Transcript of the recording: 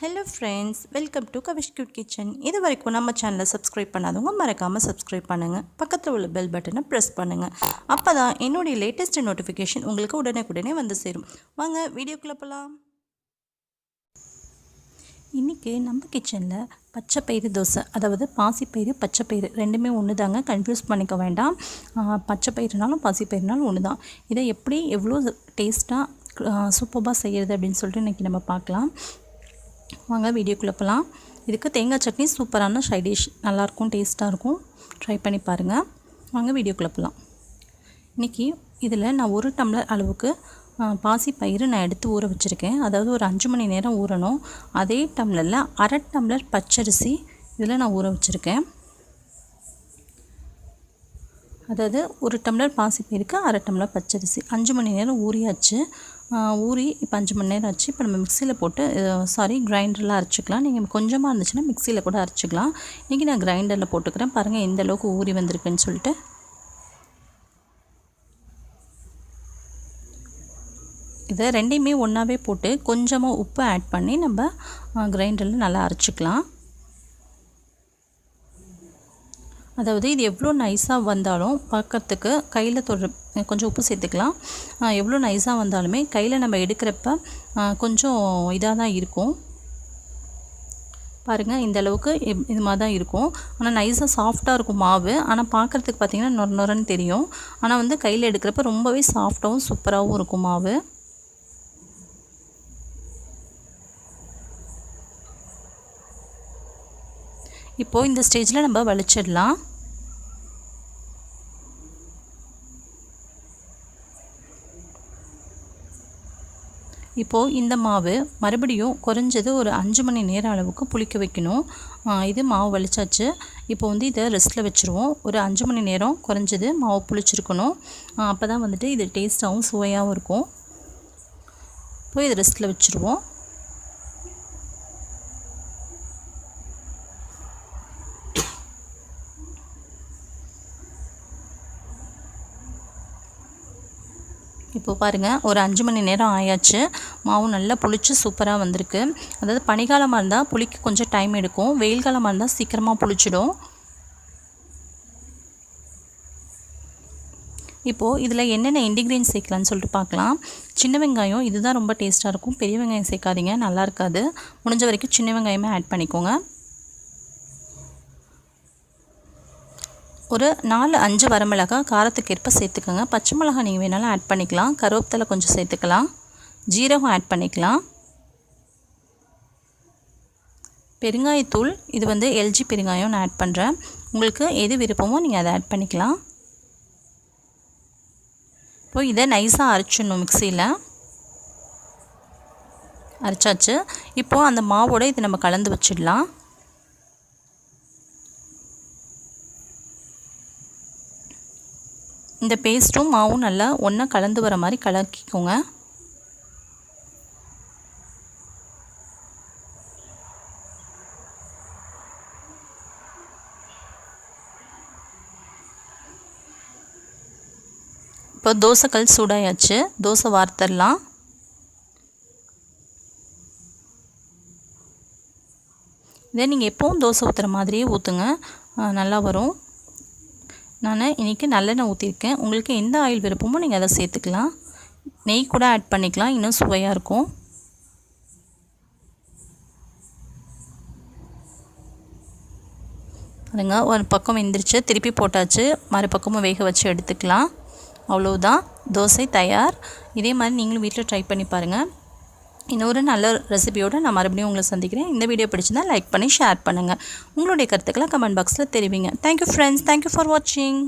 Hello friends, welcome to Kavish Cute Kitchen. இது வரைக்கும் நம்ம சேனலை சப்ஸ்கிரைப் பண்ணாதவங்க மறக்காமல் சப்ஸ்கிரைப் பண்ணுங்கள். பக்கத்தில் உள்ள பெல் பட்டனை ப்ரெஸ் பண்ணுங்கள். அப்போ தான் என்னுடைய லேட்டஸ்ட் நோட்டிஃபிகேஷன் உங்களுக்கு உடனே வந்து சேரும். வாங்க வீடியோக்குள்ளே போகலாம். இன்றைக்கி நம்ம கிச்சனில் பச்சைப்பயிறு தோசை, அதாவது பாசிப்பயிறு பச்சைப்பயிறு ரெண்டுமே ஒன்று தாங்க, கன்ஃபியூஸ் பண்ணிக்க வேண்டாம். பச்சைப்பயிறுனாலும் பாசிப்பயிறுனாலும் ஒன்று தான். இதை எப்படி எவ்வளோ டேஸ்ட்டாக சூப்பராக செய்கிறது அப்படின்னு சொல்லிட்டு இன்றைக்கி நம்ம பார்க்கலாம். வாங்க வீடியோக்குள்ளே போகலாம். இதுக்கு தேங்காய் சட்னி சூப்பரான சைட் டிஷ், நல்லாயிருக்கும், டேஸ்ட்டாக இருக்கும். ட்ரை பண்ணி பாருங்கள். வாங்க வீடியோக்குள்ளே போகலாம். இன்றைக்கி இதில் நான் 1 டம்ளர் அளவுக்கு பாசிப்பயிறு நான் எடுத்து ஊற வச்சுருக்கேன். அதாவது ஒரு 5 மணி நேரம் ஊறணும். அதே டம்ளரில் 1/2 டம்ளர் பச்சரிசி இதில் நான் ஊற வச்சுருக்கேன். அதாவது 1 டம்ளர் பாசிப்பயிருக்கு 1/2 டம்ளர் பச்சரிசி 5 மணி நேரம் ஊறியாச்சு. ஊறி இப்போ 5 மணி நேரம் ஆச்சு. இப்போ நம்ம மிக்சியில் போட்டு கிரைண்டரில் அரைச்சிக்கலாம். நீங்கள் கொஞ்சமாக இருந்துச்சுன்னா மிக்சியில் கூட அரைச்சிக்கலாம். இன்றைக்கி நான் கிரைண்டரில் போட்டுக்கிறேன். பாருங்கள் எந்த அளவுக்கு ஊறி வந்திருக்குன்னு சொல்லிட்டு. இதை ரெண்டையுமே ஒன்றாவே போட்டு கொஞ்சமாக உப்பு ஆட் பண்ணி நம்ம கிரைண்டரில் நல்லா அரைச்சிக்கலாம். அதாவது இது எவ்வளோ நைஸாக வந்தாலும் பார்க்கறதுக்கு கையில் கொஞ்சம் உப்பு சேர்த்துக்கலாம். எவ்வளோ நைஸாக வந்தாலுமே கையில் நம்ம எடுக்கிறப்ப கொஞ்சம் இதாக தான் இருக்கும். பாருங்கள் இந்த அளவுக்கு இது மாதிரி தான் இருக்கும். ஆனால் நைஸாக சாஃப்டாக இருக்கும் மாவு. ஆனால் பார்க்குறதுக்கு பார்த்திங்கன்னா நொரன்னு தெரியும். ஆனால் வந்து கையில் எடுக்கிறப்ப ரொம்பவே சாஃப்டாகவும் சூப்பராகவும் இருக்கும் மாவு. இப்போது இந்த ஸ்டேஜில் நம்ம வலிச்சிடலாம். இப்போது இந்த மாவு மறுபடியும் குறைஞ்சது ஒரு 5 மணி நேரம் அளவுக்கு புளிக்க வைக்கணும். இது மாவு வலிச்சாச்சு. இப்போ வந்து இதை ரெஸ்ட்டில் வச்சுருவோம். ஒரு 5 மணி நேரம் குறைஞ்சது மாவு புளிச்சிருக்கணும். அப்போ தான் வந்துட்டு இது டேஸ்ட்டாகவும் சுவையாகவும் இருக்கும். இப்போ இதை ரெஸ்ட்டில் வச்சுருவோம். இப்போ பாருங்கள் ஒரு 5 மணி நேரம் ஆயாச்சு. மாவு நல்லா புளிச்சு சூப்பராக வந்திருக்கு. அதாவது பனிக்காலமாக இருந்தால் புளிக்க கொஞ்சம் டைம் எடுக்கும். வெயில் காலமாக இருந்தால் சீக்கிரமாக புளிச்சிடும். இப்போது இதில் என்னென்ன இன்க்ரீடியன்ஸ் சேர்க்கலான்னு சொல்லிட்டு பார்க்கலாம். சின்ன வெங்காயம் இதுதான் ரொம்ப டேஸ்ட்டாக இருக்கும். பெரிய வெங்காயம் சேர்க்காதீங்க, நல்லா இருக்காது. முடிஞ்ச வரைக்கும் சின்ன வெங்காயமே ஆட் பண்ணிக்கோங்க. ஒரு 4-5 வரமிளகாய் காரத்துக்கு ஏற்ப சேர்த்துக்கோங்க. பச்சை மிளகாய் நீங்கள் வேணாலும் ஆட் பண்ணிக்கலாம். கருவேப்பிலை கொஞ்சம் சேர்த்துக்கலாம். ஜீரகம் ஆட் பண்ணிக்கலாம். பெருங்காயத்தூள் இது வந்து எல்ஜி பெருங்காயம் நான் ஆட் பண்ணுறேன். உங்களுக்கு எது விருப்பமோ நீங்கள் அதை ஆட் பண்ணிக்கலாம். இப்போ இதை நைஸாக அரைச்சிடணும். மிக்சியில் அரைச்சாச்சு. இப்போது அந்த மாவோடு இதை நம்ம கலந்து வச்சிடலாம். இந்த பேஸ்ட்டும் மாவும் நல்லா ஒன்றா கலந்து வர மாதிரி கலக்கிக்கோங்க. இப்போ தோசைக்கல் சூடாயாச்சு. தோசை வார்த்தரலாம். இதே நீங்கள் எப்பவும் தோசை ஊற்றுற மாதிரியே ஊற்றுங்க, நல்லா வரும். நான் இன்றைக்கி நல்லெண்ணெய் ஊற்றிருக்கேன். உங்களுக்கு எந்த ஆயில் விருப்பமோ நீங்கள் அதை சேர்த்துக்கலாம். நெய் கூட ஆட் பண்ணிக்கலாம், இன்னும் சுவையாக இருக்கும். அதுங்க ஒரு பக்கம் வெந்துருச்சு, திருப்பி போட்டாச்சு. மறுபக்கமும் வேக வச்சு எடுத்துக்கலாம். அவ்வளோதான், தோசை தயார். இதே மாதிரி நீங்களும் வீட்டில் ட்ரை பண்ணி பாருங்கள். இன்னொரு நல்ல ரெசிபியோடு நான் மறுபடியும் உங்களை சந்திக்கிறேன். இந்த வீடியோ பிடிச்சிருந்தால் லைக் பண்ணி ஷேர் பண்ணுங்கள். உங்களுடைய கருத்துக்களை கமெண்ட் பாக்ஸில் தெரிவிங்க. தேங்க்யூ ஃப்ரெண்ட்ஸ், தேங்க்யூ ஃபார் வாட்சிங்.